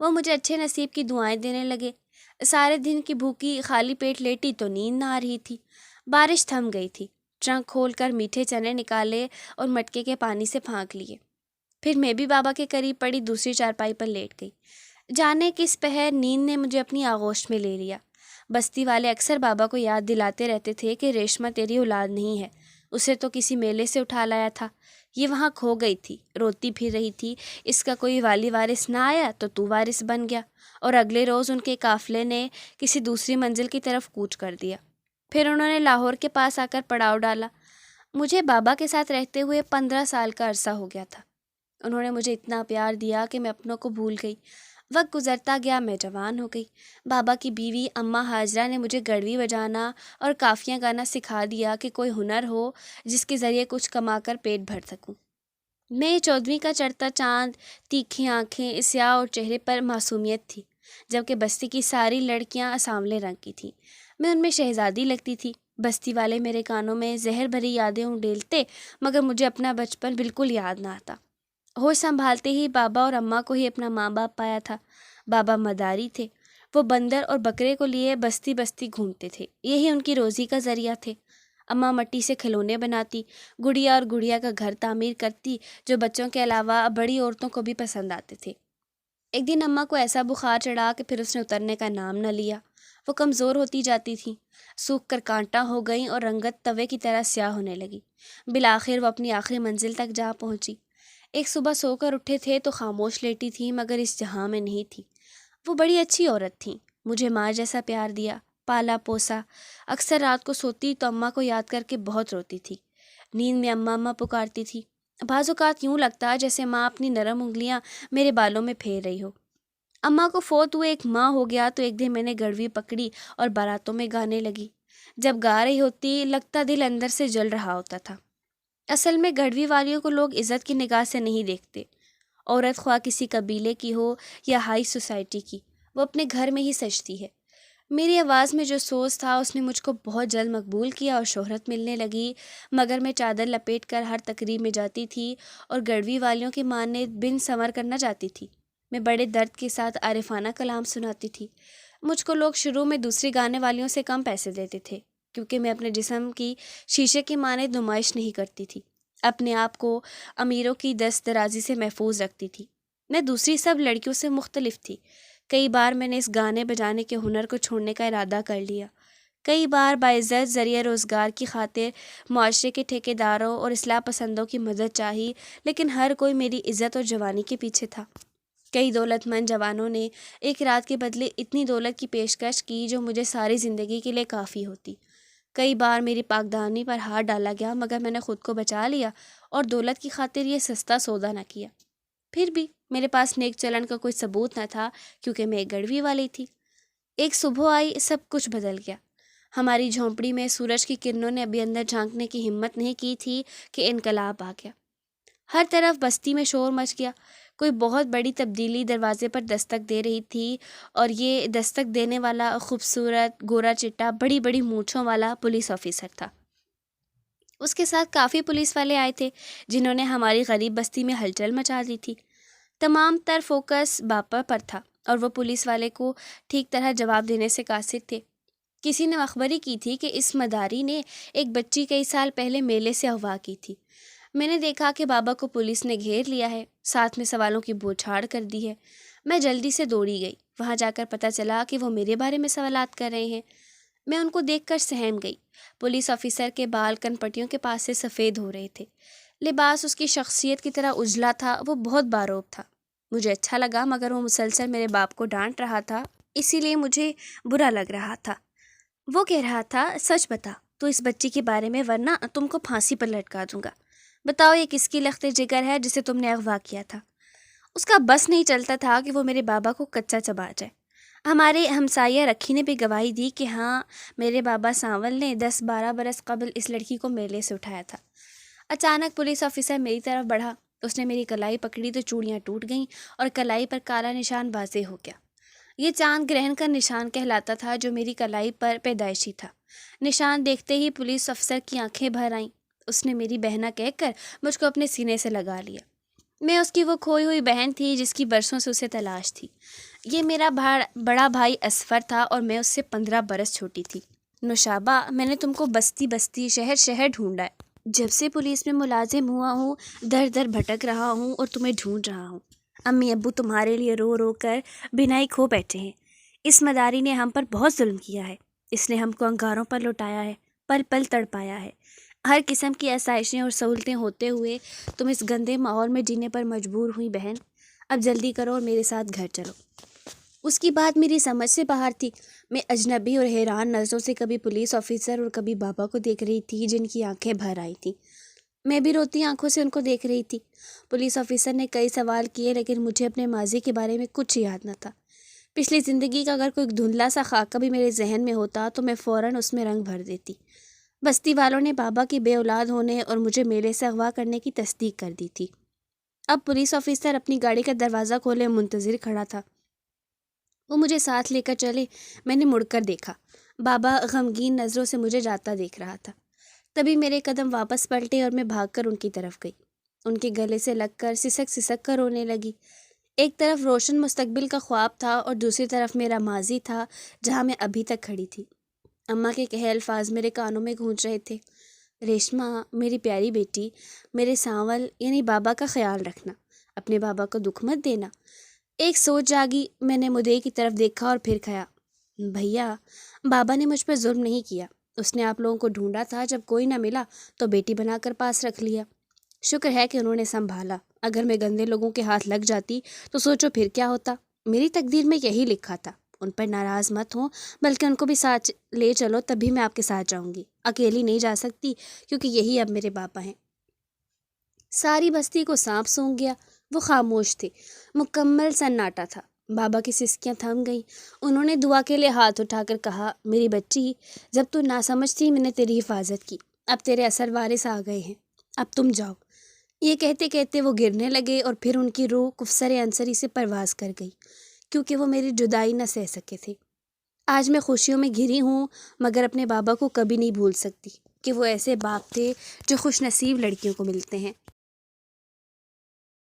وہ مجھے اچھے نصیب کی دعائیں دینے لگے۔ سارے دن کی بھوکی خالی پیٹ لیٹی تو نیند نہ آ رہی تھی۔ بارش تھم گئی تھی۔ ٹرنک کھول کر میٹھے چنے نکالے اور مٹکے کے پانی سے پھانک لیے۔ پھر میں بھی بابا کے قریب پڑی دوسری چارپائی پر لیٹ گئی۔ جانے کس پہر نیند نے مجھے اپنی آغوش میں لے لیا۔ بستی والے اکثر بابا کو یاد دلاتے رہتے تھے کہ ریشمہ تیری اولاد نہیں ہے، اسے تو کسی میلے سے اٹھا لایا تھا، یہ وہاں کھو گئی تھی، روتی پھر رہی تھی، اس کا کوئی والی وارث نہ آیا تو وارث بن گیا۔ اور اگلے روز ان کے قافلے نے کسی دوسری منزل کی طرف کوچ کر دیا۔ پھر انہوں نے لاہور کے پاس آ کر پڑاؤ ڈالا۔ مجھے بابا کے ساتھ رہتے ہوئے 15 سال کا عرصہ ہو گیا تھا۔ انہوں نے مجھے اتنا پیار دیا کہ میں اپنوں کو بھول گئی۔ وقت گزرتا گیا، میں جوان ہو گئی۔ بابا کی بیوی اماں ہاجرہ نے مجھے گڑوی بجانا اور کافیاں گانا سکھا دیا کہ کوئی ہنر ہو جس کے ذریعے کچھ کما کر پیٹ بھر سکوں۔ میں 14ویں کا چڑھتا چاند، تیکھی آنکھیں، سیاہ اور چہرے پر معصومیت تھی، جبکہ بستی کی ساری لڑکیاں سانولے رنگ کی تھیں۔ میں ان میں شہزادی لگتی تھی۔ بستی والے میرے کانوں میں زہر بھری یادیں انڈیلتے، مگر مجھے اپنا بچپن بالکل یاد نہ آتا۔ ہوش سنبھالتے ہی بابا اور اماں کو ہی اپنا ماں باپ پایا تھا۔ بابا مداری تھے، وہ بندر اور بکرے کو لیے بستی بستی گھومتے تھے، یہی ان کی روزی کا ذریعہ تھے۔ اماں مٹی سے کھلونے بناتی، گڑیا اور گڑیا کا گھر تعمیر کرتی، جو بچوں کے علاوہ بڑی عورتوں کو بھی پسند آتے تھے۔ ایک دن اماں کو ایسا بخار چڑھا کہ پھر اس نے اترنے کا نام نہ لیا۔ وہ کمزور ہوتی جاتی تھیں، سوکھ کر کانٹا ہو گئیں اور رنگت توے کی طرح سیاہ ہونے لگی۔ بالآخر وہ اپنی آخری منزل تک جا پہنچی۔ ایک صبح سو کر اٹھے تھے تو خاموش لیٹی تھی، مگر اس جہاں میں نہیں تھی۔ وہ بڑی اچھی عورت تھیں، مجھے ماں جیسا پیار دیا، پالا پوسا۔ اکثر رات کو سوتی تو اماں کو یاد کر کے بہت روتی تھی۔ نیند میں اماں اماں پکارتی تھی۔ بعض اوقات یوں لگتا جیسے ماں اپنی نرم انگلیاں میرے بالوں میں پھیر رہی ہو۔ اماں کو فوت ہوئے ایک ماہ ہو گیا تو ایک دن میں نے گڑوی پکڑی اور باراتوں میں گانے لگی۔ جب گا رہی ہوتی لگتا دل اندر سے جل رہا ہوتا تھا۔ اصل میں گڑوی والیوں کو لوگ عزت کی نگاہ سے نہیں دیکھتے۔ عورت خواہ کسی قبیلے کی ہو یا ہائی سوسائٹی کی، وہ اپنے گھر میں ہی سجتی ہے۔ میری آواز میں جو سوز تھا اس نے مجھ کو بہت جلد مقبول کیا اور شہرت ملنے لگی، مگر میں چادر لپیٹ کر ہر تقریب میں جاتی تھی اور گڑوی والیوں کی ماننے بن سنور کرنا جاتی تھی۔ میں بڑے درد کے ساتھ عارفانہ کلام سناتی تھی۔ مجھ کو لوگ شروع میں دوسری گانے والیوں سے کم پیسے دیتے تھے، کیونکہ میں اپنے جسم کی شیشے کی مانند نمائش نہیں کرتی تھی، اپنے آپ کو امیروں کی دست درازی سے محفوظ رکھتی تھی۔ میں دوسری سب لڑکیوں سے مختلف تھی۔ کئی بار میں نے اس گانے بجانے کے ہنر کو چھوڑنے کا ارادہ کر لیا۔ کئی بار باعزت ذریعہ روزگار کی خاطر معاشرے کے ٹھیکیداروں اور اصلاح پسندوں کی مدد چاہی، لیکن ہر کوئی میری عزت اور جوانی کے پیچھے تھا۔ کئی دولت مند جوانوں نے ایک رات کے بدلے اتنی دولت کی پیشکش کی جو مجھے ساری زندگی کے لیے کافی ہوتی۔ کئی بار میری پاکدامنی پر ہاتھ ڈالا گیا، مگر میں نے خود کو بچا لیا اور دولت کی خاطر یہ سستا سودا نہ کیا۔ پھر بھی میرے پاس نیک چلن کا کوئی ثبوت نہ تھا، کیونکہ میں ایک گڑوی والی تھی۔ ایک صبح آئی، سب کچھ بدل گیا۔ ہماری جھونپڑی میں سورج کی کرنوں نے ابھی اندر جھانکنے کی ہمت نہیں کی تھی کہ انقلاب آ گیا۔ ہر طرف بستی میں شور مچ گیا۔ کوئی بہت بڑی تبدیلی دروازے پر دستک دے رہی تھی، اور یہ دستک دینے والا خوبصورت گورا چٹا بڑی بڑی مونچھوں والا پولیس آفیسر تھا۔ اس کے ساتھ کافی پولیس والے آئے تھے جنہوں نے ہماری غریب بستی میں ہلچل مچا دی تھی۔ تمام تر فوکس باپا پر تھا اور وہ پولیس والے کو ٹھیک طرح جواب دینے سے قاصر تھے۔ کسی نے مخبری کی تھی کہ اس مداری نے ایک بچی کئی سال پہلے میلے سے اغوا کی تھی۔ میں نے دیکھا کہ بابا کو پولیس نے گھیر لیا ہے، ساتھ میں سوالوں کی بوچھاڑ کر دی ہے۔ میں جلدی سے دوڑی گئی۔ وہاں جا کر پتہ چلا کہ وہ میرے بارے میں سوالات کر رہے ہیں۔ میں ان کو دیکھ کر سہم گئی۔ پولیس آفیسر کے بال کن پٹیوں کے پاس سے سفید ہو رہے تھے۔ لباس اس کی شخصیت کی طرح اجلا تھا، وہ بہت باروب تھا۔ مجھے اچھا لگا، مگر وہ مسلسل میرے باپ کو ڈانٹ رہا تھا، اسی لیے مجھے برا لگ رہا تھا۔ وہ کہہ رہا تھا، سچ بتا تو اس بچی کے بارے میں، ورنہ تم کو پھانسی پر لٹکا دوں گا۔ بتاؤ یہ کس کی لخت جگر ہے جسے تم نے اغوا کیا تھا؟ اس کا بس نہیں چلتا تھا کہ وہ میرے بابا کو کچا چبا جائے۔ ہمارے ہمسایہ رکھی نے بھی گواہی دی کہ ہاں، میرے بابا سانول نے 10-12 برس قبل اس لڑکی کو میلے سے اٹھایا تھا۔ اچانک پولیس آفیسر میری طرف بڑھا۔ اس نے میری کلائی پکڑی تو چوڑیاں ٹوٹ گئیں اور کلائی پر کالا نشان واضح ہو گیا۔ یہ چاند گرہن کا نشان کہلاتا تھا جو میری کلائی پر پیدائشی تھا۔ نشان دیکھتے ہی پولیس افسر کی آنکھیں بھر آئیں۔ اس نے میری بہنا کہہ کر مجھ کو اپنے سینے سے لگا لیا۔ میں اس کی وہ کھوئی ہوئی بہن تھی جس کی برسوں سے اسے تلاش تھی۔ یہ میرا بڑا بھائی اسفر تھا اور میں اس سے 15 برس چھوٹی تھی۔ نوشابہ، میں نے تم کو بستی بستی شہر شہر ڈھونڈا ہے۔ جب سے پولیس میں ملازم ہوا ہوں در در بھٹک رہا ہوں اور تمہیں ڈھونڈ رہا ہوں۔ امی ابو تمہارے لیے رو رو کر بینائی کھو بیٹھے ہیں۔ اس مداری نے ہم پر بہت ظلم کیا ہے۔ اس نے ہم کو انگاروں پر لوٹایا ہے، پل پل تڑپایا ہے۔ ہر قسم کی آسائشیں اور سہولتیں ہوتے ہوئے تم اس گندے ماحول میں جینے پر مجبور ہوئی بہن۔ اب جلدی کرو اور میرے ساتھ گھر چلو۔ اس کی بات میری سمجھ سے باہر تھی۔ میں اجنبی اور حیران نظروں سے کبھی پولیس آفیسر اور کبھی بابا کو دیکھ رہی تھی جن کی آنکھیں بھر آئی تھیں۔ میں بھی روتی آنکھوں سے ان کو دیکھ رہی تھی۔ پولیس آفیسر نے کئی سوال کیے لیکن مجھے اپنے ماضی کے بارے میں کچھ یاد نہ تھا۔ پچھلی زندگی کا اگر کوئی دھندلا سا خاکہ بھی میرے ذہن میں ہوتا تو میں فوراً اس میں رنگ بھر دیتی۔ بستی والوں نے بابا کی بے اولاد ہونے اور مجھے میلے سے اغوا کرنے کی تصدیق کر دی تھی۔ اب پولیس آفیسر اپنی گاڑی کا دروازہ کھولے منتظر کھڑا تھا۔ وہ مجھے ساتھ لے کر چلے۔ میں نے مڑ کر دیکھا۔ بابا غمگین نظروں سے مجھے جاتا دیکھ رہا تھا۔ تبھی میرے قدم واپس پلٹے اور میں بھاگ کر ان کی طرف گئی۔ ان کے گلے سے لگ کر سسک سسک کر رونے لگی۔ ایک طرف روشن مستقبل کا خواب تھا اور دوسری طرف میرا ماضی تھا جہاں میں ابھی تک کھڑی تھی۔ اماں کے کہے الفاظ میرے کانوں میں گونج رہے تھے۔ ریشمہ، میری پیاری بیٹی، میرے سانول یعنی بابا کا خیال رکھنا، اپنے بابا کو دکھ مت دینا۔ ایک سوچ جاگی۔ میں نے مدعی کی طرف دیکھا اور پھر کہا، بھیا، بابا نے مجھ پر ظلم نہیں کیا۔ اس نے آپ لوگوں کو ڈھونڈا تھا، جب کوئی نہ ملا تو بیٹی بنا کر پاس رکھ لیا۔ شکر ہے کہ انہوں نے سنبھالا۔ اگر میں گندے لوگوں کے ہاتھ لگ جاتی تو سوچو پھر کیا ہوتا۔ میری تقدیر میں یہی لکھا تھا۔ ان پر ناراض مت ہوں، بلکہ ان کو بھی ساتھ لے چلو، تبھی میں آپ کے ساتھ جاؤں گی۔ اکیلی نہیں جا سکتی کیونکہ یہی اب میرے بابا ہیں۔ ساری بستی کو سانپ سونگھ گیا۔ وہ خاموش تھے۔ مکمل سناٹا تھا۔ بابا کی سسکیاں تھم گئیں۔ انہوں نے دعا کے لیے ہاتھ اٹھا کر کہا، میری بچی، جب تو ناسمجھ تھی میں نے تیری حفاظت کی۔ اب تیرے اثر وارث آ گئے ہیں۔ اب تم جاؤ۔ یہ کہتے کہتے وہ گرنے لگے اور پھر ان کی روح کفسر انصری سے پرواز کر گئی، کیونکہ وہ میری جدائی نہ سہ سکے تھے۔ آج میں خوشیوں میں گھری ہوں، مگر اپنے بابا کو کبھی نہیں بھول سکتی کہ وہ ایسے باپ تھے جو خوش نصیب لڑکیوں کو ملتے ہیں۔